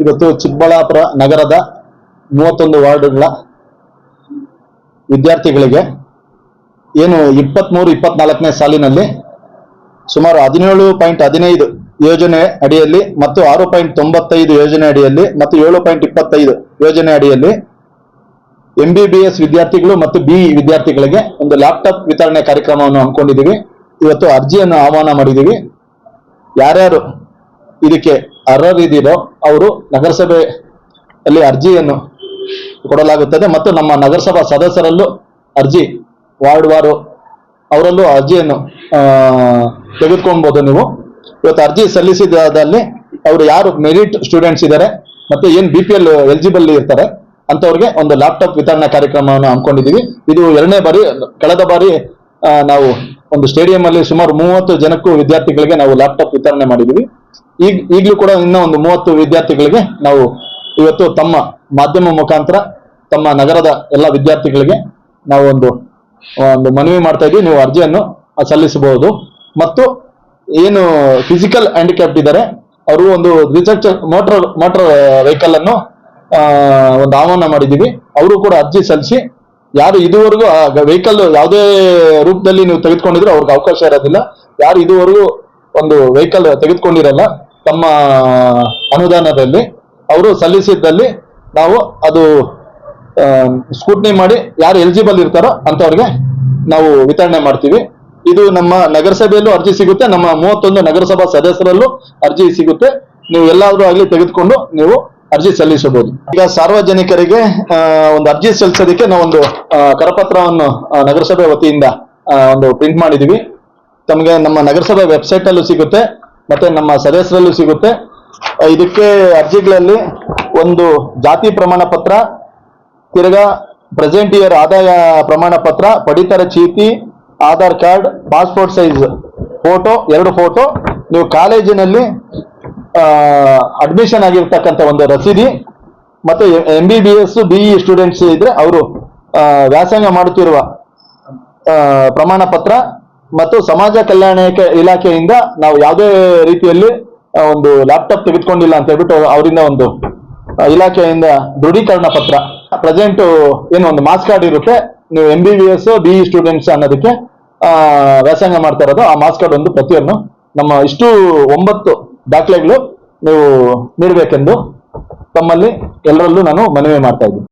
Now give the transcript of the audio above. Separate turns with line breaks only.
ಇವತ್ತು ಚಿಕ್ಕಬಳ್ಳಾಪುರ ನಗರದ 31 ವಾರ್ಡ್ಗಳ ವಿದ್ಯಾರ್ಥಿಗಳಿಗೆ ಏನು 23-24ನೇ ಸಾಲಿನಲ್ಲಿ ಸುಮಾರು 17.15 ಯೋಜನೆ ಅಡಿಯಲ್ಲಿ ಮತ್ತು 6.95 ಯೋಜನೆ ಅಡಿಯಲ್ಲಿ ಮತ್ತು 7.25 ಯೋಜನೆ ಅಡಿಯಲ್ಲಿ MBBS ವಿದ್ಯಾರ್ಥಿಗಳು ಮತ್ತು BE ವಿದ್ಯಾರ್ಥಿಗಳಿಗೆ ಒಂದು ಲ್ಯಾಪ್ಟಾಪ್ ವಿತರಣೆ ಕಾರ್ಯಕ್ರಮವನ್ನು ಹಮ್ಮಿಕೊಂಡಿದ್ದೀವಿ. ಇವತ್ತು ಅರ್ಜಿಯನ್ನು ಆಹ್ವಾನ ಮಾಡಿದ್ದೀವಿ. ಯಾರ್ಯಾರು ಇದಕ್ಕೆ ಅರ್ಹರಿದ್ದೀರೋ ಅವರು ನಗರಸಭೆಯಲ್ಲಿ ಅರ್ಜಿಯನ್ನು ಕೊಡಲಾಗುತ್ತದೆ ಮತ್ತು ನಮ್ಮ ನಗರಸಭಾ ಸದಸ್ಯರಲ್ಲೂ ಅರ್ಜಿ ವಾರ್ಡ್ ವಾರು ಅವರಲ್ಲೂ ಅರ್ಜಿಯನ್ನು ತೆಗೆದುಕೊಳ್ಬಹುದು. ನೀವು ಇವತ್ತು ಅರ್ಜಿ ಸಲ್ಲಿಸಿದಲ್ಲಿ ಅವರು ಯಾರು ಮೆರಿಟ್ ಸ್ಟೂಡೆಂಟ್ಸ್ ಇದ್ದಾರೆ ಮತ್ತೆ ಏನು BPL ಎಲಿಜಿಬಲ್ ಇರ್ತಾರೆ ಅಂತವ್ರಿಗೆ ಒಂದು ಲ್ಯಾಪ್ಟಾಪ್ ವಿತರಣಾ ಕಾರ್ಯಕ್ರಮವನ್ನು ಹಮ್ಮಿಕೊಂಡಿದ್ದೀವಿ. ಇದು 2ನೇ ಬಾರಿ. ಕಳೆದ ಬಾರಿ ನಾವು ಒಂದು ಸ್ಟೇಡಿಯಂ ಅಲ್ಲಿ ಸುಮಾರು 30 ಜನಕ್ಕೂ ವಿದ್ಯಾರ್ಥಿಗಳಿಗೆ ನಾವು ಲ್ಯಾಪ್ಟಾಪ್ ವಿತರಣೆ ಮಾಡಿದ್ದೀವಿ. ಈಗಲೂ ಕೂಡ ಇನ್ನೂ ಒಂದು 30 ವಿದ್ಯಾರ್ಥಿಗಳಿಗೆ ನಾವು ಇವತ್ತು ತಮ್ಮ ಮಾಧ್ಯಮ ಮುಖಾಂತರ ತಮ್ಮ ನಗರದ ಎಲ್ಲ ವಿದ್ಯಾರ್ಥಿಗಳಿಗೆ ನಾವು ಒಂದು ಮನವಿ ಮಾಡ್ತಾ ಇದ್ದೀವಿ. ನೀವು ಅರ್ಜಿಯನ್ನು ಸಲ್ಲಿಸಬಹುದು. ಮತ್ತು ಏನು ಫಿಸಿಕಲ್ ಹ್ಯಾಂಡಿಕ್ಯಾಪ್ಟ್ ಇದ್ದಾರೆ ಅವರು ಒಂದು ದ್ವಿಚಕ್ರ ಮೋಟರ್ ವೆಹಿಕಲ್ ಅನ್ನು ಒಂದು ಆಹ್ವಾನ ಮಾಡಿದ್ದೀವಿ. ಅವರು ಕೂಡ ಅರ್ಜಿ ಸಲ್ಲಿಸಿ ಯಾರು ಇದುವರೆಗೂ ವೆಹಿಕಲ್ ಯಾವುದೇ ರೂಪದಲ್ಲಿ ನೀವು ತೆಗೆದುಕೊಂಡಿದ್ರೆ ಅವ್ರಿಗೆ ಅವಕಾಶ ಇರೋದಿಲ್ಲ. ಯಾರು ಇದುವರೆಗೂ ಒಂದು ವೆಹಿಕಲ್ ತೆಗೆದುಕೊಂಡಿರಲ್ಲ ತಮ್ಮ ಅನುದಾನದಲ್ಲಿ ಅವರು ಸಲ್ಲಿಸಿದ್ದಲ್ಲಿ ನಾವು ಅದು ಸ್ಕೂಟ್ನಿ ಮಾಡಿ ಯಾರು ಎಲಿಜಿಬಲ್ ಇರ್ತಾರೋ ಅಂತವ್ರಿಗೆ ನಾವು ವಿತರಣೆ ಮಾಡ್ತೀವಿ. ಇದು ನಮ್ಮ ನಗರಸಭೆಯಲ್ಲೂ ಅರ್ಜಿ ಸಿಗುತ್ತೆ, ನಮ್ಮ 31 ನಗರಸಭಾ ಸದಸ್ಯರಲ್ಲೂ ಅರ್ಜಿ ಸಿಗುತ್ತೆ. ನೀವು ಎಲ್ಲಾದ್ರೂ ಆಗಲಿ ತೆಗೆದುಕೊಂಡು ನೀವು ಅರ್ಜಿ ಸಲ್ಲಿಸಬಹುದು. ಈಗ ಸಾರ್ವಜನಿಕರಿಗೆ ಒಂದು ಅರ್ಜಿ ಸಲ್ಲಿಸೋದಕ್ಕೆ ನಾವು ಒಂದು ಕರಪತ್ರವನ್ನು ನಗರಸಭೆ ವತಿಯಿಂದ ಒಂದು ಪ್ರಿಂಟ್ ಮಾಡಿದೀವಿ. ತಮಗೆ ನಮ್ಮ ನಗರಸಭೆ ವೆಬ್ಸೈಟ್ ಅಲ್ಲೂ ಸಿಗುತ್ತೆ ಮತ್ತೆ ನಮ್ಮ ಸದಸ್ಯರಲ್ಲೂ ಸಿಗುತ್ತೆ. ಇದಕ್ಕೆ ಅರ್ಜಿಗಳಲ್ಲಿ ಒಂದು ಜಾತಿ ಪ್ರಮಾಣ ಪತ್ರ, ತಿರ್ಗಾ ಪ್ರೆಸೆಂಟ್ ಇಯರ್ ಆದಾಯ ಪ್ರಮಾಣ ಪತ್ರ, ಪಡಿತರ ಚೀಟಿ, Aadhaar card, passport size photo, 2 photo, ನೀವು ಕಾಲೇಜಿನಲ್ಲಿ ಅಡ್ಮಿಷನ್ ಆಗಿರ್ತಕ್ಕಂಥ ಒಂದು ರಸೀದಿ, ಮತ್ತೆ MBBS BE ಸ್ಟೂಡೆಂಟ್ಸ್ ಇದ್ರೆ ಅವರು ವ್ಯಾಸಂಗ ಮಾಡುತ್ತಿರುವ ಪ್ರಮಾಣ ಪತ್ರ ಮತ್ತು ಸಮಾಜ ಕಲ್ಯಾಣ ಇಲಾಖೆಯಿಂದ ನಾವು ಯಾವುದೇ ರೀತಿಯಲ್ಲಿ ಒಂದು ಲ್ಯಾಪ್ಟಾಪ್ ತೆಗೆದುಕೊಂಡಿಲ್ಲ ಅಂತ ಹೇಳ್ಬಿಟ್ಟು ಅವರಿಂದ ಒಂದು ಇಲಾಖೆಯಿಂದ ದೃಢೀಕರಣ ಪತ್ರ, ಪ್ರೆಸೆಂಟ್ ಏನು ಒಂದು ಮಾಸ್ ಕಾರ್ಡ್ ಇರುತ್ತೆ, ನೀವು MBBS BE ಸ್ಟೂಡೆಂಟ್ಸ್ ಅನ್ನೋದಕ್ಕೆ ವ್ಯಾಸಂಗ ಮಾಡ್ತಾ ಇರೋದು ಆ ಮಾಸ್ ಕಾರ್ಡ್ ಒಂದು ಪ್ರತಿಯೊಂದು ನಮ್ಮ ಇಷ್ಟು 9 ದಾಖಲೆಗಳು ನೀವು ನೀಡಬೇಕೆಂದು ತಮ್ಮಲ್ಲಿ ಎಲ್ಲರಲ್ಲೂ ನಾನು ಮನವಿ ಮಾಡ್ತಾ ಇದ್ದೀನಿ.